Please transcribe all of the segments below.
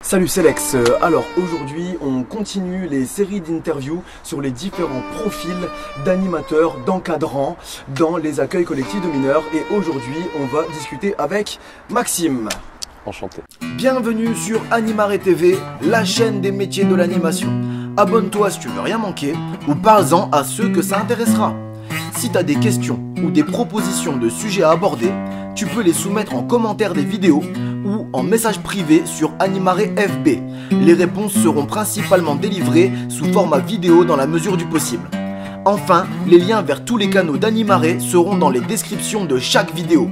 Salut, c'est Lex. Alors aujourd'hui on continue les séries d'interviews sur les différents profils d'animateurs, d'encadrants dans les accueils collectifs de mineurs. Et aujourd'hui on va discuter avec Maxime. Enchanté. Bienvenue sur Animare TV, la chaîne des métiers de l'animation. Abonne-toi si tu veux rien manquer ou parle-en à ceux que ça intéressera. Si tu as des questions ou des propositions de sujets à aborder, tu peux les soumettre en commentaire des vidéos ou en message privé sur Animare FB. Les réponses seront principalement délivrées sous format vidéo dans la mesure du possible. Enfin, les liens vers tous les canaux d'Animare seront dans les descriptions de chaque vidéo.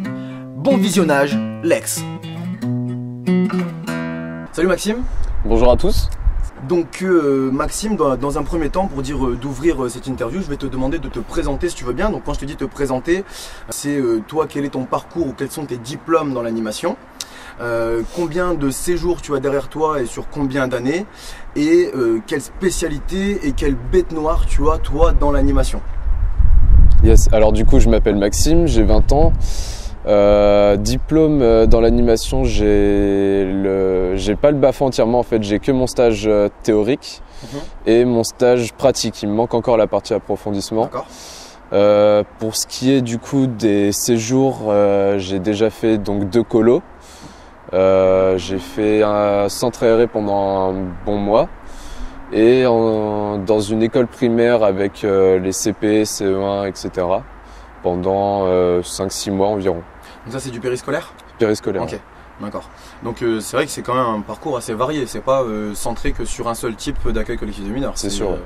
Bon visionnage, Lex. Salut Maxime. Bonjour à tous. Donc Maxime, dans un premier temps, pour dire d'ouvrir cette interview, je vais te demander de te présenter si tu veux bien. Donc quand je te dis te présenter, c'est toi, quel est ton parcours ou quels sont tes diplômes dans l'animation, combien de séjours tu as derrière toi et sur combien d'années, et quelle spécialité et quelle bête noire tu as toi dans l'animation. Yes, alors du coup je m'appelle Maxime, j'ai 20 ans. Diplôme dans l'animation, j'ai pas le BAFA entièrement en fait, j'ai que mon stage théorique et mon stage pratique. Il me manque encore la partie approfondissement. Pour ce qui est du coup des séjours, j'ai déjà fait donc 2 colos. J'ai fait un centre aéré pendant un bon mois et dans une école primaire avec les CP, CE1, etc. pendant 5-6 mois environ. Donc ça c'est du périscolaire ? Périscolaire. Ok, d'accord. Donc c'est vrai que c'est quand même un parcours assez varié, c'est pas centré que sur un seul type d'accueil collectif de mineurs. C'est sûr,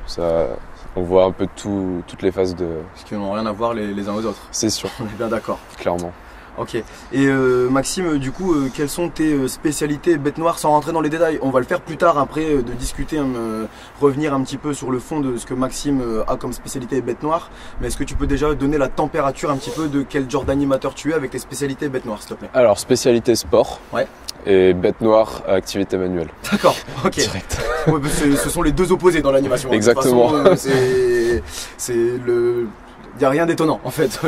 on voit un peu toutes les phases de... Parce qu'ils n'ont rien à voir les uns aux autres. C'est sûr. On est bien d'accord. Clairement. Ok. Et Maxime, du coup, quelles sont tes spécialités bête noire sans rentrer dans les détails? On va le faire plus tard après de discuter, revenir un petit peu sur le fond de ce que Maxime a comme spécialité bête noire. Mais est-ce que tu peux déjà donner la température un petit peu de quel genre d'animateur tu es avec tes spécialités bête noire, s'il te plaît? Alors, spécialité sport. Ouais. Et bête noire, activité manuelle. D'accord, ok. Direct. Ouais, ce sont les deux opposés dans l'animation. Exactement. De toute façon, il n'y a rien d'étonnant en fait.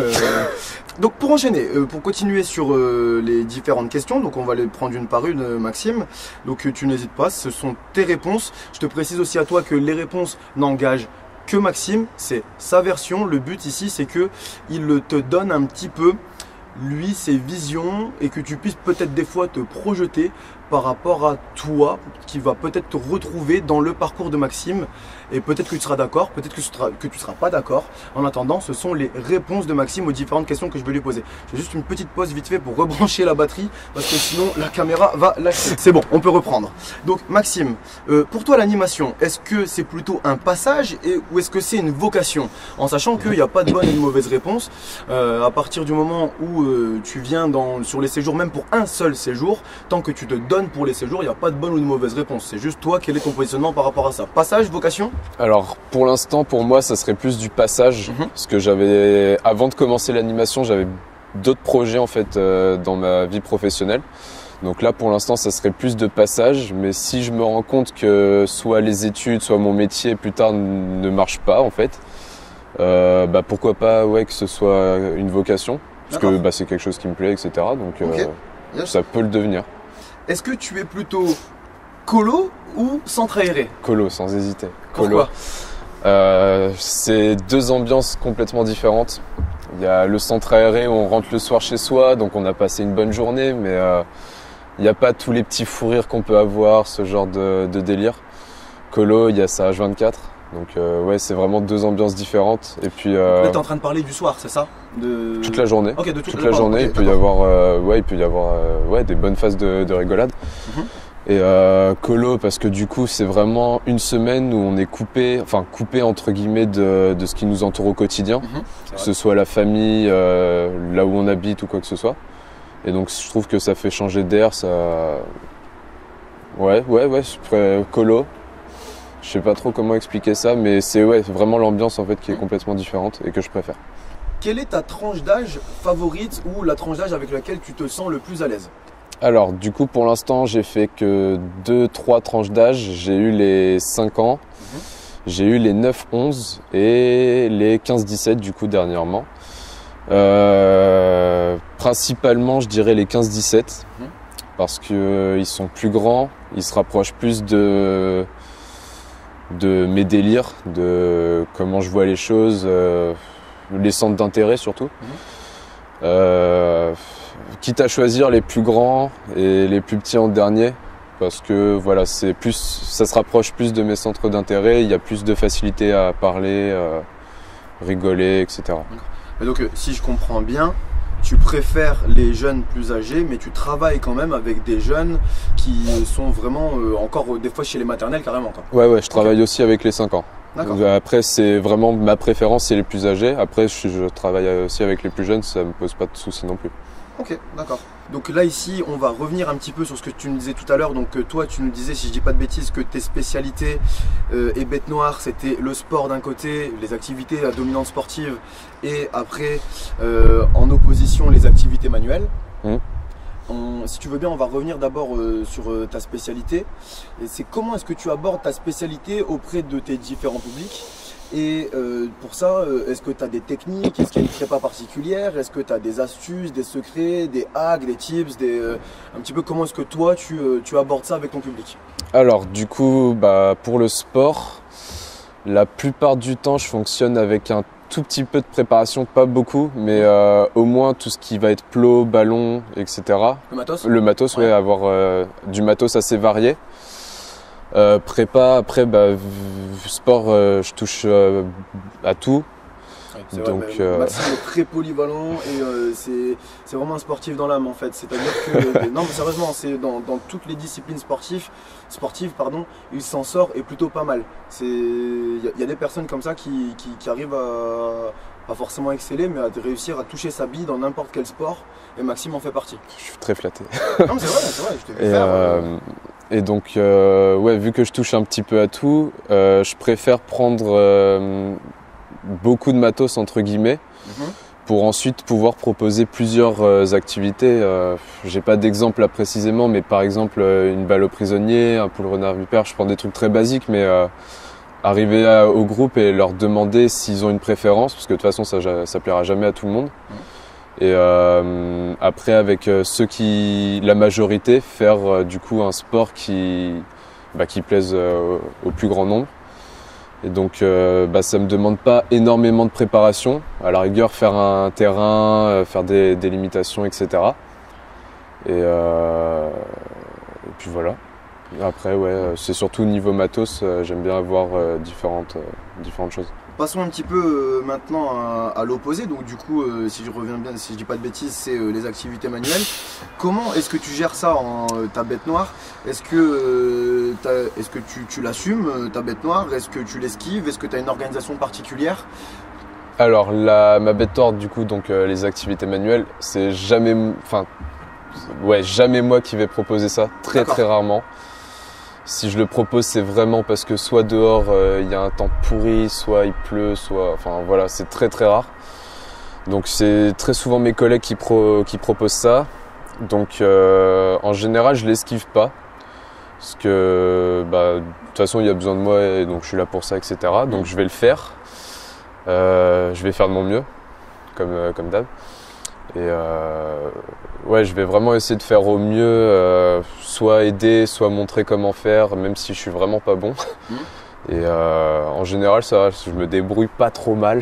Donc pour enchaîner, pour continuer sur les différentes questions, donc on va les prendre une par une, Maxime. Donc tu n'hésites pas, ce sont tes réponses. Je te précise aussi à toi que les réponses n'engagent que Maxime, c'est sa version. Le but ici c'est que il te donne un petit peu lui ses visions et que tu puisses peut-être des fois te projeter par rapport à toi qui va peut-être te retrouver dans le parcours de Maxime et peut-être que tu seras d'accord, peut-être que tu seras pas d'accord. En attendant, ce sont les réponses de Maxime aux différentes questions que je vais lui poser. Je fais juste une petite pause vite fait pour rebrancher la batterie parce que sinon la caméra va lâcher. C'est bon, on peut reprendre. Donc Maxime, pour toi l'animation, est-ce que c'est plutôt un passage ou est-ce que c'est une vocation? En sachant qu'il n'y a pas de bonne et de mauvaise réponse. À partir du moment où tu viens sur les séjours, même pour un seul séjour, tant que tu te donnes pour les séjours, il n'y a pas de bonne ou de mauvaise réponse. C'est juste toi, quel est ton positionnement par rapport à ça? Passage, vocation? Alors pour l'instant, pour moi, ça serait plus du passage. Parce que avant de commencer l'animation, j'avais d'autres projets en fait dans ma vie professionnelle. Donc là, pour l'instant, ça serait plus de passage. Mais si je me rends compte que soit les études, soit mon métier plus tard ne marche pas en fait, pourquoi pas que ce soit une vocation. Parce que c'est quelque chose qui me plaît, etc. Donc ça peut le devenir. Est-ce que tu es plutôt colo ou centre aéré? Colo, sans hésiter. Pourquoi? C'est 2 ambiances complètement différentes. Il y a le centre aéré où on rentre le soir chez soi, donc on a passé une bonne journée, mais il n'y a pas tous les petits fous rires qu'on peut avoir, ce genre de délire. Colo, il y a ça H24. Donc c'est vraiment 2 ambiances différentes. Et puis là, t'es en train de parler du soir, c'est ça? Toute la journée. Okay, toute la journée. Il peut y avoir des bonnes phases de rigolade. Et colo parce que du coup c'est vraiment une semaine où on est coupé entre guillemets de ce qui nous entoure au quotidien, que ce soit la famille, là où on habite ou quoi que ce soit. Et donc je trouve que ça fait changer d'air, ça. Colo. Je sais pas trop comment expliquer ça, mais c'est vraiment l'ambiance en fait qui est complètement différente et que je préfère. Quelle est ta tranche d'âge favorite ou la tranche d'âge avec laquelle tu te sens le plus à l'aise? Alors du coup pour l'instant j'ai fait que 2-3 tranches d'âge. J'ai eu les 5 ans, j'ai eu les 9-11 et les 15-17 du coup dernièrement. Principalement je dirais les 15-17 parce qu'ils sont plus grands, Il se rapproche plus de mes délires, de comment je vois les choses, les centres d'intérêt surtout. Quitte à choisir les plus grands et les plus petits en dernier, parce que voilà, ça se rapproche plus de mes centres d'intérêt, il y a plus de facilité à parler, rigoler, etc. Et donc si je comprends bien, tu préfères les jeunes plus âgés, mais tu travailles quand même avec des jeunes qui sont vraiment encore des fois chez les maternelles carrément, quoi. Ouais, je travaille aussi avec les 5 ans. D'accord. Après, c'est vraiment ma préférence, c'est les plus âgés. Après, je travaille aussi avec les plus jeunes, ça me pose pas de soucis non plus. Ok, d'accord. Donc là ici, on va revenir un petit peu sur ce que tu nous disais tout à l'heure. Donc toi, tu nous disais, si je dis pas de bêtises, que tes spécialités et bête noire, c'était le sport d'un côté, les activités à dominante sportive, et après, en opposition, les activités manuelles. Si tu veux bien, on va revenir d'abord sur ta spécialité. Et c'est comment est-ce que tu abordes ta spécialité auprès de tes différents publics? Et pour ça, est-ce que tu as des techniques? Est-ce qu'il y a une prépa particulière? Est-ce que tu as des astuces, des secrets, des hacks, des tips, un petit peu comment est-ce que toi tu abordes ça avec ton public? Alors du coup, pour le sport, la plupart du temps je fonctionne avec un tout petit peu de préparation, pas beaucoup, mais au moins tout ce qui va être plot, ballon, etc. Le matos? Le matos, ouais, avoir du matos assez varié. Prépa, après, sport, je touche à tout. Ouais, donc, Maxime est très polyvalent et c'est vraiment un sportif dans l'âme en fait. C'est-à-dire que non, mais sérieusement, c'est dans toutes les disciplines sportives, il s'en sort et plutôt pas mal. Il y a des personnes comme ça qui arrivent à pas forcément exceller, mais à réussir à toucher sa bille dans n'importe quel sport. Et Maxime en fait partie. Je suis très flatté. Non, mais c'est vrai, je t'ai vu faire. Et donc, vu que je touche un petit peu à tout, je préfère prendre beaucoup de matos entre guillemets pour ensuite pouvoir proposer plusieurs activités. J'ai pas d'exemple là précisément, mais par exemple une balle au prisonnier, un poule renard vipère, je prends des trucs très basiques, mais arriver au groupe et leur demander s'ils ont une préférence, parce que de toute façon ça plaira jamais à tout le monde. Et après avec la majorité, faire du coup un sport qui plaise au plus grand nombre. Et donc ça me demande pas énormément de préparation. À la rigueur, faire un terrain, faire des limitations, etc. Et puis voilà. Après, c'est surtout niveau matos, j'aime bien avoir différentes choses. Passons un petit peu maintenant à l'opposé. Donc du coup, si je reviens bien, si je dis pas de bêtises, c'est les activités manuelles. Comment est-ce que tu gères ça ta bête noire? Est-ce que tu l'assumes, ta bête noire? Est-ce que tu l'esquives? Est-ce que tu as une organisation particulière? Alors ma bête noire, du coup, donc les activités manuelles, c'est jamais moi qui vais proposer ça, très rarement. Si je le propose, c'est vraiment parce que soit dehors il y a un temps pourri, soit il pleut, c'est très très rare. Donc c'est très souvent mes collègues qui proposent ça. Donc en général, je l'esquive pas parce que de toute façon il y a besoin de moi et donc je suis là pour ça, etc. Donc je vais le faire. Je vais faire de mon mieux, comme d'hab. Et je vais vraiment essayer de faire au mieux, soit aider, soit montrer comment faire, même si je suis vraiment pas bon. Et en général, ça va, je me débrouille pas trop mal,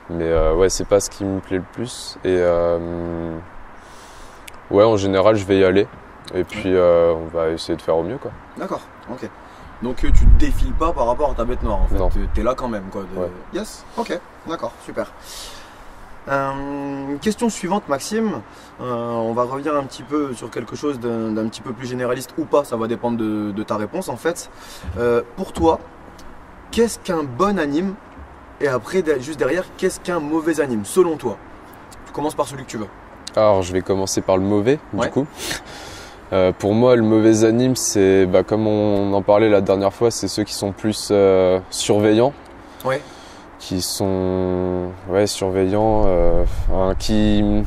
mais c'est pas ce qui me plaît le plus. Et en général, je vais y aller. Et puis on va essayer de faire au mieux, quoi. D'accord, ok. Donc tu te défiles pas par rapport à ta bête noire en fait. Non. T'es là quand même, quoi. Ouais. Yes, ok, d'accord, super. Question suivante, Maxime. On va revenir un petit peu sur quelque chose d'un petit peu plus généraliste ou pas, ça va dépendre de ta réponse en fait. Pour toi, qu'est-ce qu'un bon anime? Et après, juste derrière, qu'est-ce qu'un mauvais anime selon toi? Tu commences par celui que tu veux. Alors je vais commencer par le mauvais, du coup. Pour moi, le mauvais anime, c'est comme on en parlait la dernière fois, c'est ceux qui sont plus surveillants. Ouais. Qui sont surveillants, qui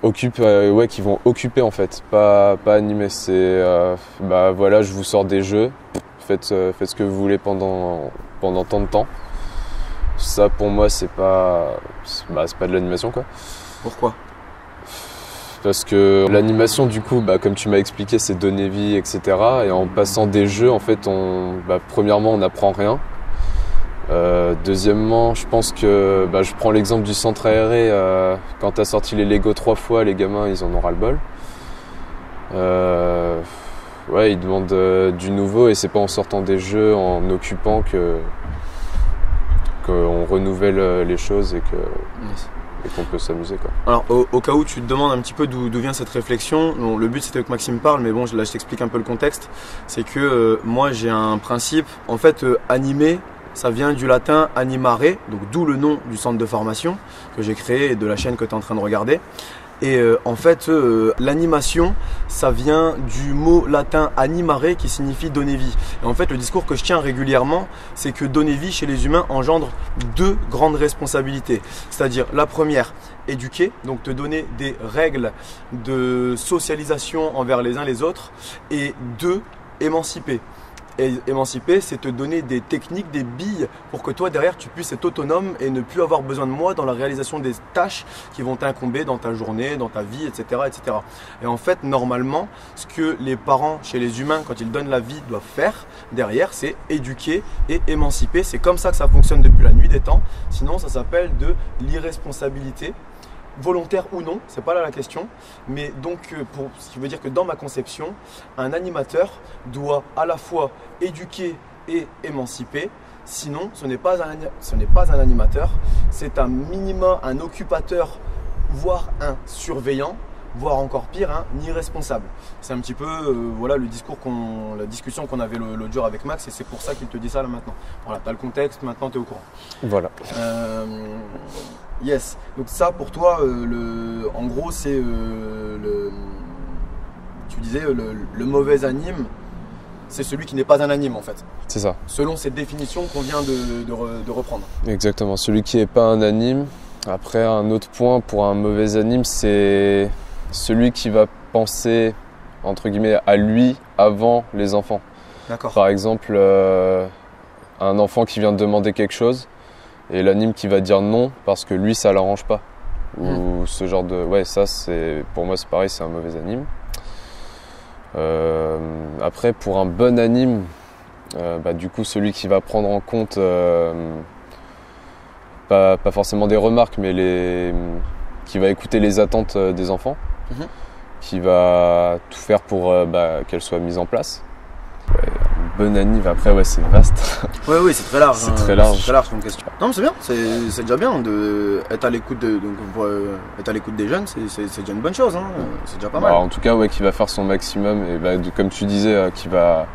occupent, qui vont occuper en fait, pas animer. C'est je vous sors des jeux, faites ce que vous voulez pendant tant de temps. Ça pour moi c'est pas de l'animation, quoi. Pourquoi? parce que l'animation du coup, comme tu m'as expliqué, c'est donner vie, etc. Et en passant des jeux, en fait, premièrement, on n'apprend rien. Deuxièmement, je pense que je prends l'exemple du centre aéré. Quand tu as sorti les Lego 3 fois, les gamins, ils en ont ras-le-bol. Ouais, ils demandent du nouveau et c'est pas en sortant des jeux, en occupant qu'on renouvelle les choses et qu'on peut s'amuser, quoi. Alors au cas où tu te demandes un petit peu d'où vient cette réflexion, bon, le but c'était que Maxime parle, mais bon là je t'explique un peu le contexte. C'est que moi j'ai un principe, en fait animer, ça vient du latin animare, donc d'où le nom du centre de formation que j'ai créé et de la chaîne que tu es en train de regarder. Et en fait, l'animation, ça vient du mot latin animare qui signifie donner vie. Et en fait, le discours que je tiens régulièrement, c'est que donner vie chez les humains engendre deux grandes responsabilités. C'est-à-dire la première, éduquer, donc te donner des règles de socialisation envers les uns les autres. Et deux, émanciper. Et émanciper, c'est te donner des techniques, des billes pour que toi derrière tu puisses être autonome et ne plus avoir besoin de moi dans la réalisation des tâches qui vont t'incomber dans ta journée, dans ta vie, etc., etc. Et en fait, normalement, ce que les parents chez les humains, quand ils donnent la vie, doivent faire derrière, c'est éduquer et émanciper. C'est comme ça que ça fonctionne depuis la nuit des temps. Sinon, ça s'appelle de l'irresponsabilité. Volontaire ou non, c'est pas là la question, mais donc ce qui veut dire que dans ma conception, un animateur doit à la fois éduquer et émanciper, sinon ce n'est pas un animateur, c'est un minima, un occupateur, voire un surveillant, voire encore pire, un irresponsable. C'est un petit peu voilà la discussion qu'on avait l'autre jour avec Max, et c'est pour ça qu'il te dit ça là maintenant. Voilà, tu as le contexte, maintenant tu es au courant. Voilà. Yes, donc ça pour toi, en gros c'est tu disais le mauvais anime, c'est celui qui n'est pas un anime en fait. C'est ça. Selon cette définition qu'on vient de reprendre. Exactement, celui qui n'est pas un anime. Après, un autre point pour un mauvais anime, c'est celui qui va penser entre guillemets à lui avant les enfants. D'accord. Par exemple, un enfant qui vient de demander quelque chose. Et l'anime qui va dire non parce que lui ça l'arrange pas. Ou ce genre de... Ouais, ça c'est... Pour moi c'est pareil, c'est un mauvais anime. Après pour un bon anime, du coup celui qui va prendre en compte pas forcément des remarques, mais qui va écouter les attentes des enfants, qui va tout faire pour qu'elles soient mises en place. Ouais, bon anime, après ouais c'est vaste. Oui, c'est très large. C'est très large. C'est très large comme question. Non mais c'est bien, c'est déjà bien d'être à l'écoute être à l'écoute des jeunes, c'est déjà une bonne chose, hein. C'est déjà pas mal. En tout cas ouais, qui va faire son maximum et comme tu disais, qui va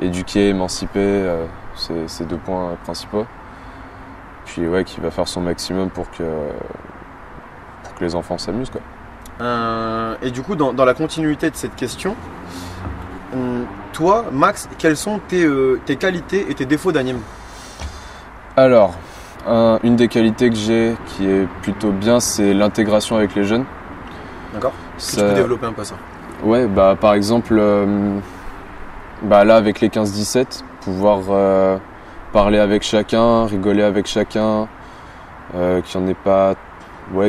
éduquer, émanciper, c'est deux points principaux. Puis ouais, qui va faire son maximum pour que les enfants s'amusent, quoi. Et du coup dans la continuité de cette question, toi, Max, quelles sont tes qualités et tes défauts d'anime? Alors, une des qualités que j'ai qui est plutôt bien, c'est l'intégration avec les jeunes. D'accord. Est-ce que tu peux développer un peu ça? Ouais, par exemple, là avec les 15-17, pouvoir parler avec chacun, rigoler avec chacun, qu'il n'y en ait pas,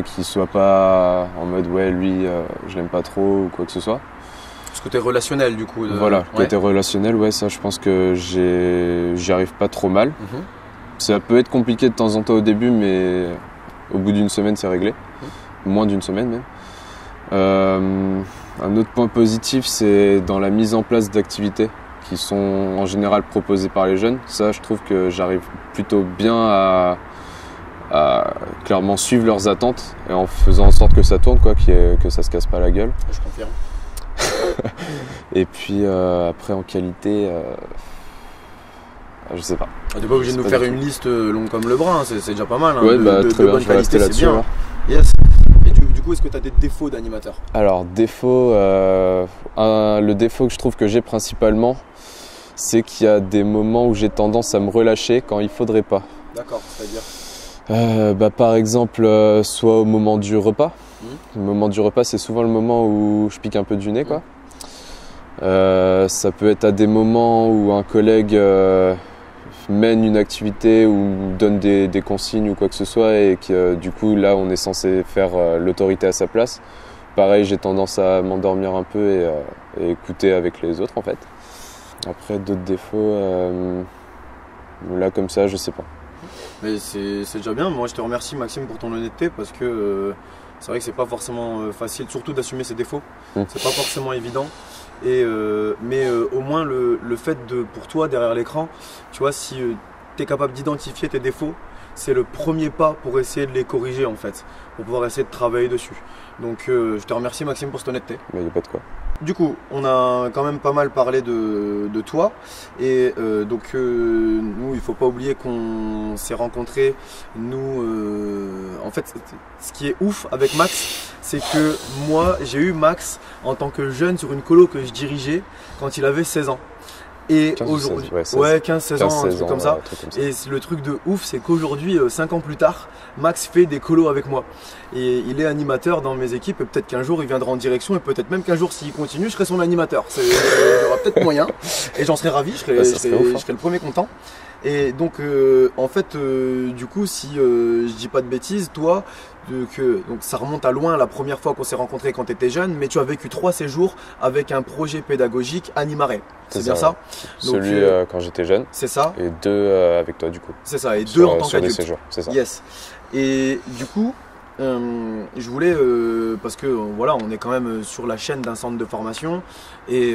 qu'il soit pas en mode lui je l'aime pas trop ou quoi que ce soit. Ce côté relationnel du coup. Voilà, côté relationnel, ça je pense que j'y arrive pas trop mal. Ça peut être compliqué de temps en temps au début, mais au bout d'une semaine c'est réglé. Moins d'une semaine même. Un autre point positif, c'est dans la mise en place d'activités qui sont en général proposées par les jeunes. Ça je trouve que j'arrive plutôt bien à clairement suivre leurs attentes et en faisant en sorte que ça tourne, que ça se casse pas la gueule. Je confirme. Et puis après en qualité, je sais pas. T'es pas obligé de nous faire une liste longue comme le bras, c'est déjà pas mal. Ouais, très bien, je vais rester là-dessus. Yes. Et du coup, est-ce que tu as des défauts d'animateur? Alors, défaut, le défaut que je trouve que j'ai principalement, c'est qu'il y a des moments où j'ai tendance à me relâcher quand il faudrait pas. D'accord, c'est-à-dire par exemple, soit au moment du repas. Le moment du repas, c'est souvent le moment où je pique un peu du nez, quoi. Ça peut être à des moments où un collègue mène une activité ou donne des consignes ou quoi que ce soit et que du coup là on est censé faire l'autorité à sa place. pareil, j'ai tendance à m'endormir un peu et écouter avec les autres en fait. Après, d'autres défauts, là comme ça, je sais pas. Mais c'est déjà bien. Moi, je te remercie, Maxime, pour ton honnêteté, parce que c'est vrai que c'est pas forcément facile, surtout d'assumer ses défauts. C'est pas forcément évident. Mais au moins, le fait pour toi, derrière l'écran, tu vois, si tu es capable d'identifier tes défauts, c'est le premier pas pour essayer de les corriger en fait, pour pouvoir essayer de travailler dessus. Donc je te remercie, Maxime, pour cette honnêteté. Mais il n'y a pas de quoi. Du coup, on a quand même pas mal parlé de toi. Et donc nous, il faut pas oublier qu'on s'est rencontrés. Nous, en fait, ce qui est ouf avec Max, c'est que moi, j'ai eu Max en tant que jeune sur une colo que je dirigeais quand il avait 16 ans. Et aujourd'hui, 15-16 ans, un truc comme ça. Et le truc de ouf, c'est qu'aujourd'hui, 5 ans plus tard, Max fait des colos avec moi. Et il est animateur dans mes équipes. Et peut-être qu'un jour, il viendra en direction. Et peut-être même qu'un jour, s'il continue, je serai son animateur. Il y aura peut-être moyen. Et j'en serais ravi. Je serais le premier content. Et donc, en fait, du coup, si je dis pas de bêtises, toi, donc ça remonte à loin la première fois qu'on s'est rencontrés quand tu étais jeune, mais tu as vécu 3 séjours avec un projet pédagogique Animaré. C'est bien ça? Celui quand j'étais jeune. C'est ça. Et 2 avec toi, du coup. C'est ça. Et 2 en tant qu'adulte. Sur des séjours, c'est ça. Yes. Et du coup, je voulais, parce que voilà, on est quand même sur la chaîne d'un centre de formation, et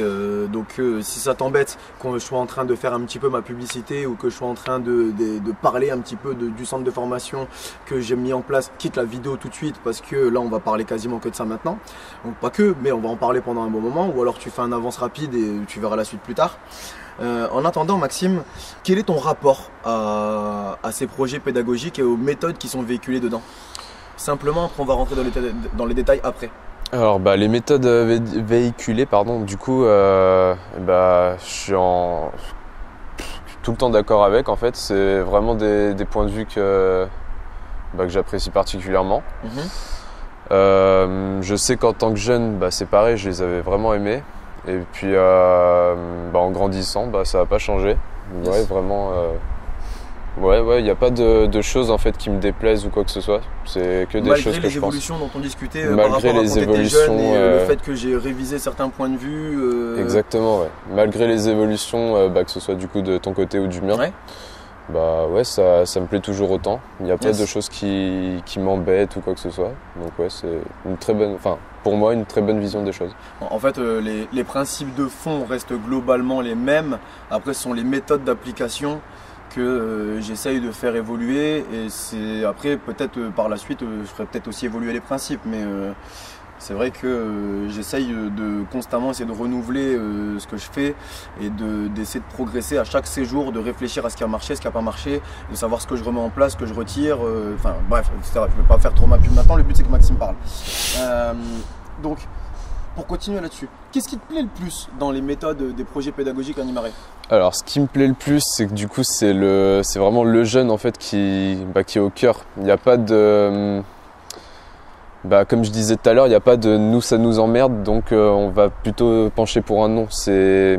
donc si ça t'embête que je sois en train de faire un petit peu ma publicité ou que je sois en train de parler un petit peu du centre de formation que j'ai mis en place, quitte la vidéo tout de suite parce que là on va parler quasiment que de ça maintenant, donc pas que, mais on va en parler pendant un bon moment, ou alors tu fais un avance rapide et tu verras la suite plus tard. En attendant, Maxime, quel est ton rapport à ces projets pédagogiques et aux méthodes qui sont véhiculées dedans? Simplement, après on va rentrer dans les détails après. Alors les méthodes véhiculées, du coup, je suis tout le temps d'accord avec. En fait, c'est vraiment des points de vue que j'apprécie particulièrement. Je sais qu'en tant que jeune, c'est pareil, je les avais vraiment aimés. Et puis en grandissant, ça n'a pas changé. Ouais, vraiment. Il n'y a pas de choses en fait qui me déplaisent ou quoi que ce soit. C'est que des choses que je pense. Malgré les évolutions dont on discutait, malgré les évolutions, le fait que j'ai révisé certains points de vue. Exactement, ouais. Malgré les évolutions, que ce soit du coup de ton côté ou du mien. Ça me plaît toujours autant. Il n'y a pas de choses qui m'embêtent ou quoi que ce soit. Donc c'est une très bonne, pour moi, une très bonne vision des choses. En fait, les principes de fond restent globalement les mêmes. Après, ce sont les méthodes d'application que j'essaye de faire évoluer, et c'est après peut-être par la suite je ferai peut-être aussi évoluer les principes, mais c'est vrai que j'essaye de constamment essayer de renouveler ce que je fais et d'essayer de progresser à chaque séjour, de réfléchir à ce qui a marché, ce qui n'a pas marché, de savoir ce que je remets en place, ce que je retire, bref, etc. Je ne vais pas faire trop ma pub maintenant, le but c'est que Maxime parle. Donc, pour continuer là-dessus, qu'est-ce qui te plaît le plus dans les méthodes des projets pédagogiques Animaré? Alors, ce qui me plaît le plus, c'est que du coup, c'est vraiment le jeune en fait qui est au cœur. Il n'y a pas de, comme je disais tout à l'heure, il n'y a pas de nous ça nous emmerde, donc on va plutôt pencher pour un non. Je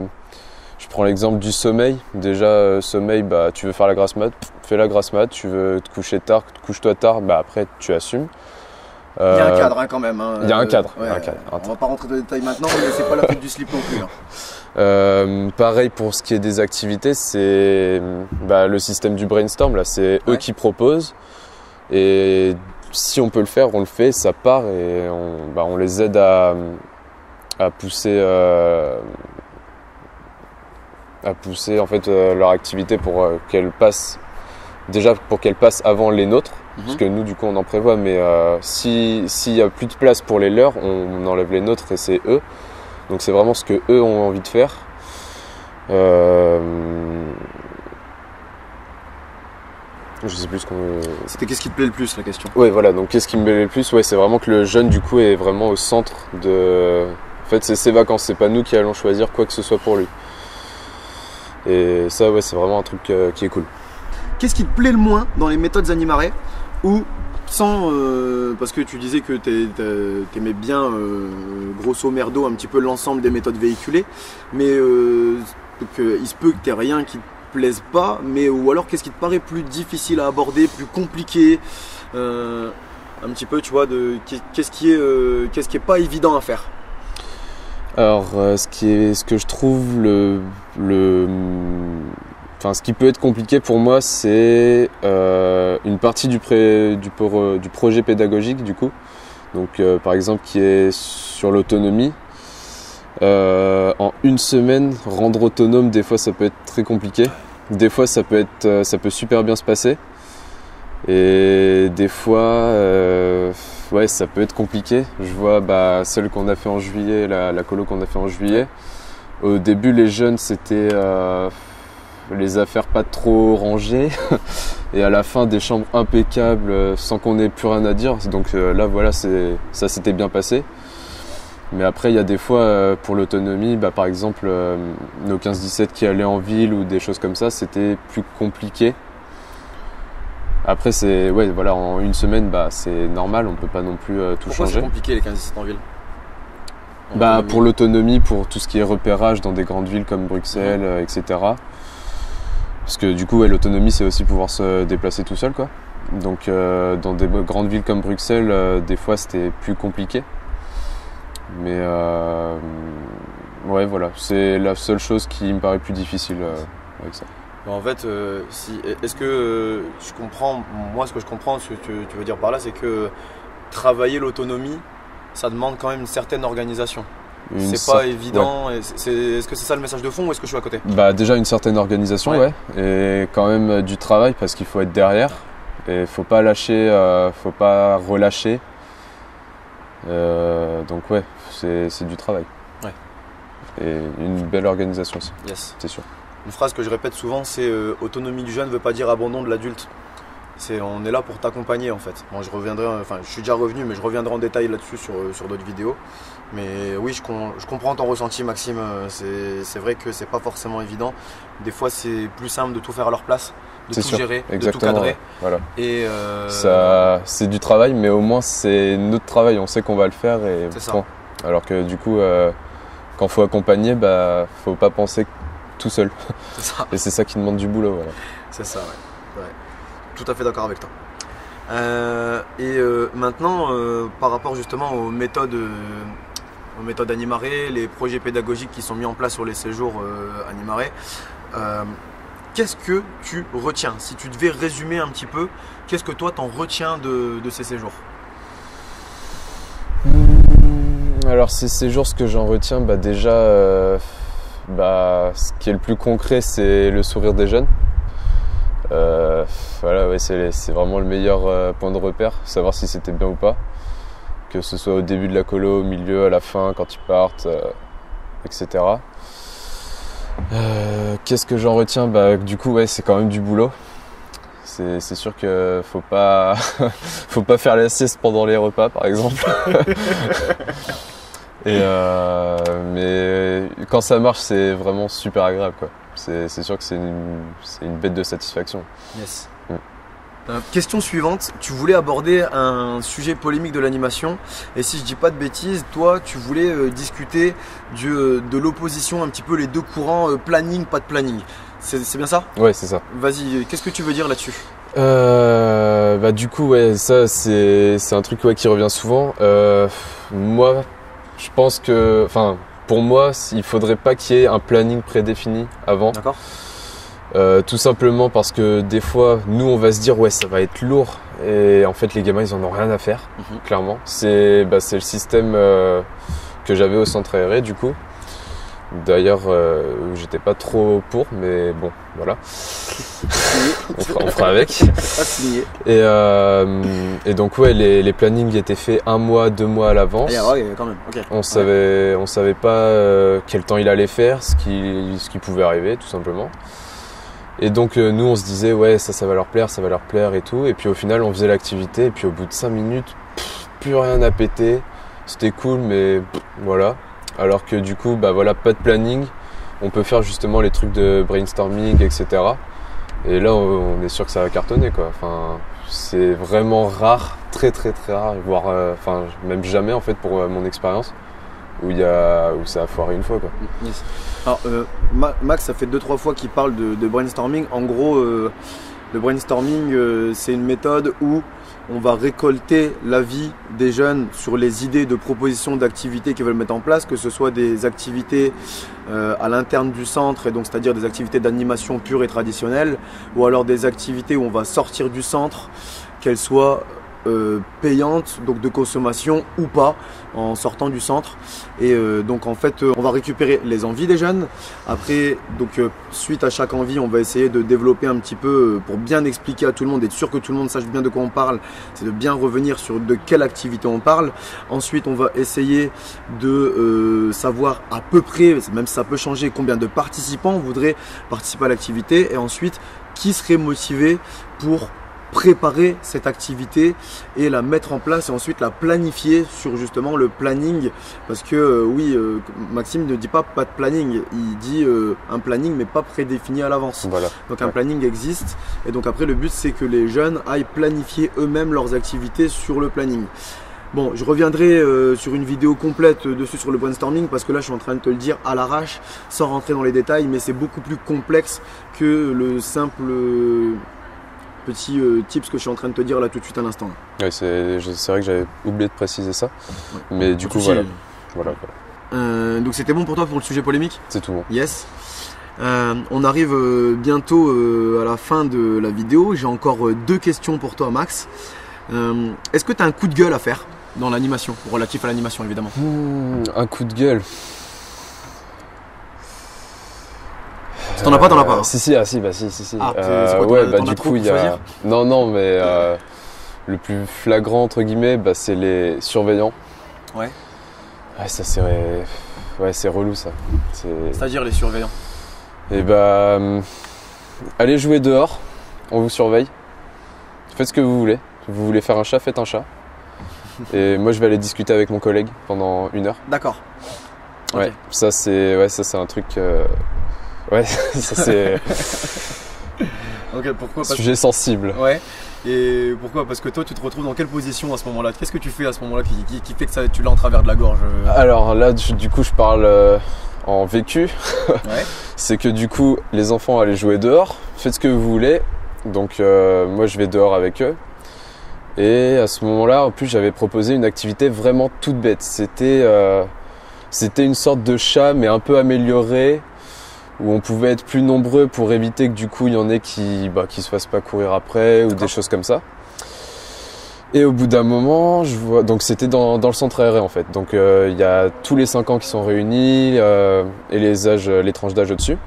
prends l'exemple du sommeil. Déjà, sommeil, tu veux faire la grasse mat, fais la grasse mat. Tu veux te coucher tard, couche-toi tard. Après, tu assumes. Il y a un cadre quand même. Il y a un cadre. On va pas rentrer dans les détails maintenant, mais c'est pas la fête du slip non plus. Pareil pour ce qui est des activités, c'est le système du brainstorm. Là, c'est eux qui proposent, et si on peut le faire, on le fait. Ça part, et on les aide à pousser en fait leur activité pour qu'elle passe. Déjà pour qu'elle passe avant les nôtres. Parce que nous, du coup, on en prévoit, mais s'il n'y a plus de place pour les leurs, on enlève les nôtres et c'est eux. Donc c'est vraiment ce que eux ont envie de faire. Je sais plus ce qu'on... C'était qu'est-ce qui te plaît le plus, la question? Ouais, voilà, donc qu'est-ce qui me plaît le plus? Ouais, c'est vraiment que le jeune, du coup, est vraiment au centre de... En fait, c'est ses vacances, c'est pas nous qui allons choisir quoi que ce soit pour lui. Et ça, ouais, c'est vraiment un truc qui est cool. Qu'est-ce qui te plaît le moins dans les méthodes Animaré, ou sans, parce que tu disais que t'aimais bien grosso merdo un petit peu l'ensemble des méthodes véhiculées, mais il se peut que t'aies rien qui te plaise pas, mais ou alors qu'est-ce qui te paraît plus difficile à aborder, plus compliqué? un petit peu, tu vois, de qu'est-ce qui est pas évident à faire. Alors, ce que je trouve ce qui peut être compliqué pour moi, c'est une partie du projet pédagogique, du coup. Donc, par exemple, qui est sur l'autonomie. En une semaine, rendre autonome, des fois, ça peut être très compliqué. Des fois, ça peut super bien se passer. Et des fois, ça peut être compliqué. Je vois celle qu'on a fait en juillet, la colo qu'on a fait en juillet. Au début, les jeunes, c'était les affaires pas trop rangées. Et à la fin, des chambres impeccables sans qu'on ait plus rien à dire. Donc là, voilà, ça s'était bien passé. Mais après, il y a des fois, pour l'autonomie, par exemple, nos 15-17 qui allaient en ville ou des choses comme ça, c'était plus compliqué. Après, en une semaine, c'est normal, on peut pas non plus tout Pourquoi changer. C'est compliqué les 15-17 en ville? Pour l'autonomie, pour tout ce qui est repérage dans des grandes villes comme Bruxelles, etc. Parce que du coup, l'autonomie, c'est aussi pouvoir se déplacer tout seul, quoi. Donc, dans des grandes villes comme Bruxelles, des fois, c'était plus compliqué. Mais voilà, c'est la seule chose qui me paraît plus difficile avec ça. En fait, est-ce que je comprends, moi ce que je comprends, ce que tu veux dire par là, c'est que travailler l'autonomie, ça demande quand même une certaine organisation. C'est pas évident. Ouais. Est-ce que c'est ça le message de fond ou est-ce que je suis à côté? Déjà une certaine organisation, ouais. Et quand même du travail parce qu'il faut être derrière et il faut pas lâcher, faut pas relâcher. Donc c'est du travail. Ouais. Et une belle organisation aussi. Yes. C'est sûr. Une phrase que je répète souvent, c'est autonomie du jeune ne veut pas dire abandon de l'adulte. On est là pour t'accompagner en fait. Bon, je suis déjà revenu, mais je reviendrai en détail là-dessus sur d'autres vidéos. Mais oui, je comprends ton ressenti, Maxime. C'est vrai que c'est pas forcément évident. Des fois, c'est plus simple de tout faire à leur place, de tout gérer, de tout cadrer. Ouais. Voilà. Et ça, c'est du travail, mais au moins c'est notre travail. On sait qu'on va le faire et c'est ça. Bon. Alors que du coup, quand faut accompagner, faut pas penser tout seul. C'est ça. Et c'est ça qui demande du boulot. Voilà. C'est ça, ouais. Tout à fait d'accord avec toi. Maintenant, par rapport justement aux méthodes Animaré, les projets pédagogiques qui sont mis en place sur les séjours Animaré, qu'est-ce que tu retiens? Si tu devais résumer un petit peu, qu'est-ce que toi t'en retiens de ces séjours? Alors ces séjours, ce que j'en retiens, déjà, ce qui est le plus concret, c'est le sourire des jeunes. C'est vraiment le meilleur point de repère, savoir si c'était bien ou pas. Que ce soit au début de la colo, au milieu, à la fin, quand ils partent, etc. Qu'est-ce que j'en retiens? Du coup, c'est quand même du boulot. C'est sûr que faut pas faire la sieste pendant les repas, par exemple. Mais quand ça marche, c'est vraiment super agréable, quoi. C'est sûr que c'est une bête de satisfaction. Yes. Question suivante, tu voulais aborder un sujet polémique de l'animation et si je dis pas de bêtises, toi tu voulais discuter de l'opposition, un petit peu les deux courants, planning, pas de planning. C'est bien ça? Ouais, c'est ça. Vas-y, qu'est-ce que tu veux dire là-dessus? Du coup, ça c'est un truc qui revient souvent. Moi, je pense que, pour moi, il faudrait pas qu'il y ait un planning prédéfini avant. D'accord. Tout simplement parce que des fois, nous on va se dire ça va être lourd et en fait les gamins ils en ont rien à faire, clairement. C'est le système que j'avais au centre aéré du coup. D'ailleurs, j'étais pas trop pour, mais bon, voilà. on fera avec. Et donc les plannings étaient faits 1 mois, 2 mois à l'avance. Quand même. Okay. On savait pas quel temps il allait faire, ce qui pouvait arriver, tout simplement. Et donc nous on se disait ça va leur plaire et tout. Et puis au final on faisait l'activité et puis au bout de 5 minutes, plus rien à péter. C'était cool mais voilà. Alors que du coup pas de planning. On peut faire justement les trucs de brainstorming, etc. Et là on est sûr que ça va cartonner quoi. C'est vraiment rare, très très très rare, voire même jamais en fait pour mon expérience. Où ça a foiré une fois quoi. Yes. Alors Max, ça fait 2-3 fois qu'il parle de brainstorming. En gros, Le brainstorming, c'est une méthode où on va récolter l'avis des jeunes sur les idées de propositions d'activités qu'ils veulent mettre en place, que ce soit des activités à l'interne du centre, et donc c'est-à-dire des activités d'animation pure et traditionnelle, ou alors des activités où on va sortir du centre, qu'elles soient payantes, donc de consommation ou pas, en sortant du centre. Et donc en fait on va récupérer les envies des jeunes. Après donc suite à chaque envie, on va essayer de développer un petit peu pour bien expliquer à tout le monde, être sûr que tout le monde sache bien de quoi on parle, c'est de bien revenir sur de quelle activité on parle. Ensuite on va essayer de savoir à peu près, même si ça peut changer, combien de participants voudraient participer à l'activité, et ensuite qui serait motivé pour préparer cette activité et la mettre en place, et ensuite la planifier sur justement le planning, parce que Maxime ne dit pas de planning, il dit un planning mais pas prédéfini à l'avance. Voilà. Donc un planning existe, et donc après le but c'est que les jeunes aillent planifier eux-mêmes leurs activités sur le planning. Bon, je reviendrai sur une vidéo complète dessus sur le brainstorming, parce que là je suis en train de te le dire à l'arrache sans rentrer dans les détails, mais c'est beaucoup plus complexe que le simple petit tips que je suis en train de te dire là tout de suite à l'instant. Ouais, c'est vrai que j'avais oublié de préciser ça, ouais. Mais du coup voilà. Donc c'était bon pour toi pour le sujet polémique? C'est tout bon. Yes. On arrive bientôt à la fin de la vidéo. J'ai encore 2 questions pour toi, Max. Est-ce que tu as un coup de gueule à faire dans l'animation, relatif à l'animation évidemment? Un coup de gueule. Si t'en as pas, t'en as pas. Hein. Si. Ah, si. Ah, c'est quoi, du coup, il y a. Non, mais le plus flagrant, entre guillemets, c'est les surveillants. Ouais. Ouais, ça c'est. Ouais, c'est relou ça. C'est-à-dire les surveillants? Et allez jouer dehors, on vous surveille. Faites ce que vous voulez. Vous voulez faire un chat, faites un chat. Et moi, je vais aller discuter avec mon collègue pendant 1 heure. D'accord. Ouais, okay. Ça c'est un truc. Ouais, ça c'est. Ok, pourquoi? Sujet sensible. Ouais. Et pourquoi? Parce que toi, tu te retrouves dans quelle position à ce moment-là? Qu'est-ce que tu fais à ce moment-là qui fait que tu l'as en travers de la gorge? Alors là, du coup, je parle en vécu. Ouais. C'est que du coup, les enfants allaient jouer dehors. Faites ce que vous voulez. Donc moi, je vais dehors avec eux. Et à ce moment-là, en plus, j'avais proposé une activité vraiment toute bête. C'était une sorte de chat, mais un peu amélioré, où on pouvait être plus nombreux pour éviter que du coup il y en ait qui se fassent pas courir après ou des choses comme ça. Et au bout d'un moment, je vois, donc c'était dans le centre aéré en fait. Donc il y a tous les 5 ans qui sont réunis et les tranches d'âge au-dessus.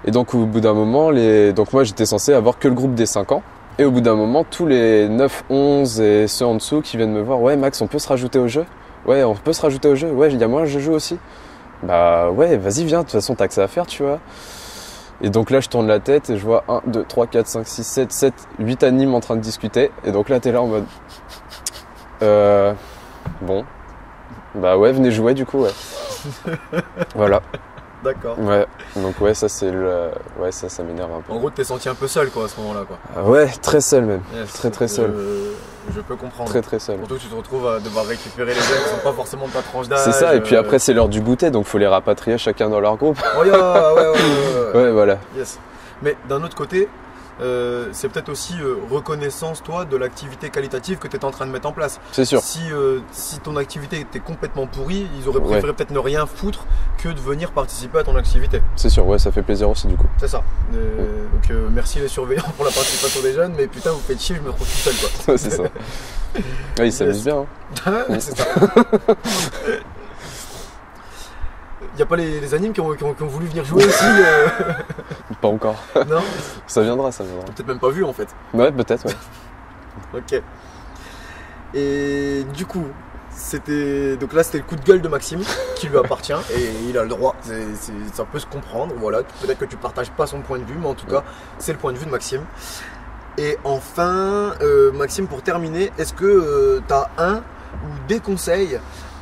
Et donc au bout d'un moment, donc moi j'étais censé avoir que le groupe des 5 ans. Et au bout d'un moment, tous les 9, 11 et ceux en dessous qui viennent me voir, ouais Max, on peut se rajouter au jeu? Ouais, on peut se rajouter au jeu? Ouais, il y a moi, je joue aussi. Bah ouais, vas-y, viens, de toute façon, t'as que ça à faire, tu vois. Et donc là, je tourne la tête et je vois 1, 2, 3, 4, 5, 6, 7, 8 animes en train de discuter. Et donc là, t'es là en mode... Bon. Bah ouais, venez jouer du coup, ouais. Voilà. D'accord. Ouais, donc ouais, ça c'est ouais, ça m'énerve un peu. En gros, tu t'es senti un peu seul quoi à ce moment-là quoi. Ouais, très seul même. Yes, très seul. Je peux comprendre. Très seul. Surtout que tu te retrouves à devoir récupérer les jeunes qui sont pas forcément de ta tranche d'âge. C'est ça, et puis après c'est l'heure du goûter, donc faut les rapatrier chacun dans leur groupe. Oh yeah, ouais. Ouais, voilà. Yes. Mais d'un autre côté, c'est peut-être aussi reconnaissance toi de l'activité qualitative que tu es en train de mettre en place. C'est sûr. Si ton activité était complètement pourrie, ils auraient préféré peut-être ne rien foutre que de venir participer à ton activité. C'est sûr, ouais, ça fait plaisir aussi du coup. C'est ça. Donc merci les surveillants pour la participation des jeunes, mais putain vous faites chier, je me retrouve tout seul quoi. C'est ça. Ouais, ils s'amusent bien. Hein. C'est ça. Il n'y a pas les animes qui ont voulu venir jouer aussi Pas encore. Non. Ça viendra. Peut-être même pas vu en fait. Ouais, peut-être, ouais. Ok. Et du coup, donc là c'était le coup de gueule de Maxime qui lui appartient et il a le droit. Ça peut se comprendre. Voilà. Peut-être que tu partages pas son point de vue, mais en tout cas, c'est le point de vue de Maxime. Et enfin, Maxime, pour terminer, est-ce que tu as un ou des conseils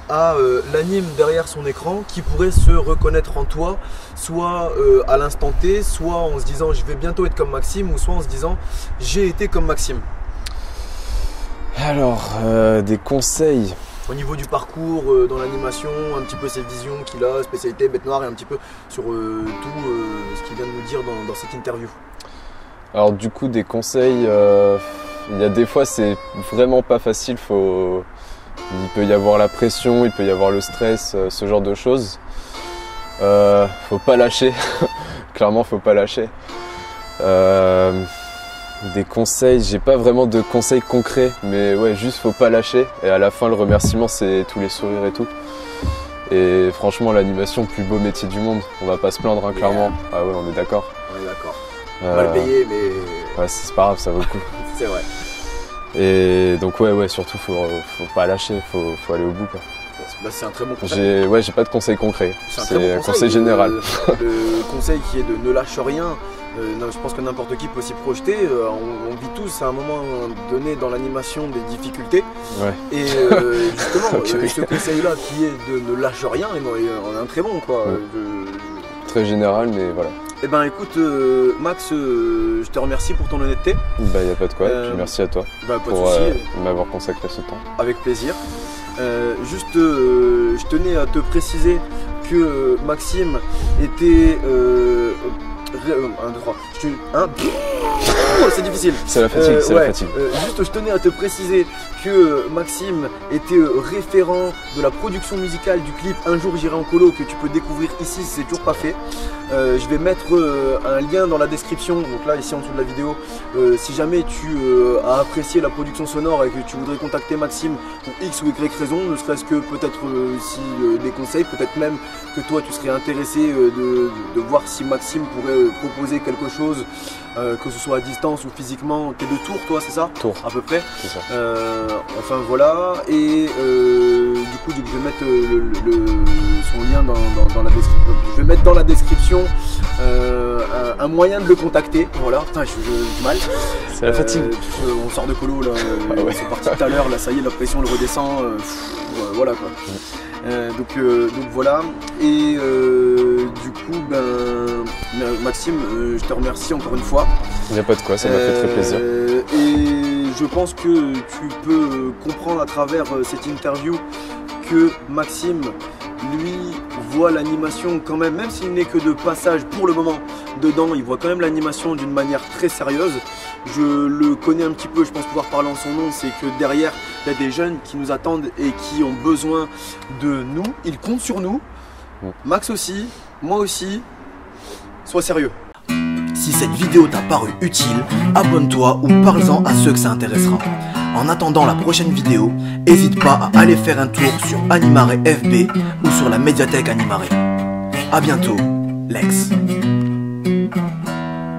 à l'anime derrière son écran qui pourrait se reconnaître en toi, soit à l'instant T, soit en se disant je vais bientôt être comme Maxime, ou soit en se disant j'ai été comme Maxime? Alors, des conseils au niveau du parcours dans l'animation, un petit peu ses visions qu'il a, spécialité bête noire, et un petit peu sur tout ce qu'il vient de nous dire dans cette interview. Alors du coup des conseils, il y a des fois c'est vraiment pas facile, il peut y avoir la pression, il peut y avoir le stress, ce genre de choses. Faut pas lâcher, clairement faut pas lâcher. Des conseils, j'ai pas vraiment de conseils concrets, mais ouais, juste faut pas lâcher. Et à la fin, le remerciement, c'est tous les sourires et tout. Et franchement, l'animation, plus beau métier du monde. On va pas se plaindre, hein, clairement. Ah ouais, on est d'accord. On est d'accord. Mal payé, mais. Ouais, c'est pas grave, ça vaut le coup. C'est vrai. Et donc ouais, surtout, faut pas lâcher, faut aller au bout, quoi. Bah, c'est un très bon conseil. J'ai pas de conseil concret. C'est un conseil général. Le conseil qui est de ne lâche rien. Je pense que n'importe qui peut s'y projeter. On vit tous à un moment donné dans l'animation des difficultés. Ouais. Et justement, ce conseil-là qui est de ne lâche rien, on est un très bon, quoi. Ouais. Très général, mais voilà. Eh ben écoute, Max, je te remercie pour ton honnêteté. Bah y a pas de quoi, et puis merci à toi pour m'avoir consacré ce temps. Avec plaisir. Je tenais à te préciser que Maxime était... c'est difficile. C'est la fatigue, c'est la fatigue. Juste, je tenais à te préciser que Maxime était référent de la production musicale du clip Un jour j'irai en colo, que tu peux découvrir ici si c'est toujours pas fait. Je vais mettre un lien dans la description, donc là ici en dessous de la vidéo. Si jamais tu as apprécié la production sonore et que tu voudrais contacter Maxime pour X ou Y raison, ne serait-ce que peut-être des conseils, peut-être même que toi tu serais intéressé de voir si Maxime pourrait proposer quelque chose, que ce soit à distance ou physiquement. T'es de Tours, toi, c'est ça? Tours. À peu près. C'est ça. Enfin voilà, et du coup je vais mettre son lien dans la description. Je vais mettre dans la description un moyen de le contacter. Voilà, putain, j'ai du mal. C'est la fatigue. On sort de colo là, ouais. c'est parti tout à l'heure, là ça y est, la pression le redescend. Voilà quoi. Donc voilà, et du coup Maxime, je te remercie encore une fois. Il n'y a pas de quoi, ça m'a fait très plaisir. Et je pense que tu peux comprendre à travers cette interview que Maxime, lui, voit l'animation quand même s'il n'est que de passage pour le moment dedans, il voit quand même l'animation d'une manière très sérieuse. Je le connais un petit peu, je pense pouvoir parler en son nom, c'est que derrière, il y a des jeunes qui nous attendent et qui ont besoin de nous, ils comptent sur nous. Max aussi, moi aussi, sois sérieux. Si cette vidéo t'a paru utile, abonne-toi ou parle-en à ceux que ça intéressera. En attendant la prochaine vidéo, n'hésite pas à aller faire un tour sur Animare FB ou sur la médiathèque Animare. A bientôt, Lex.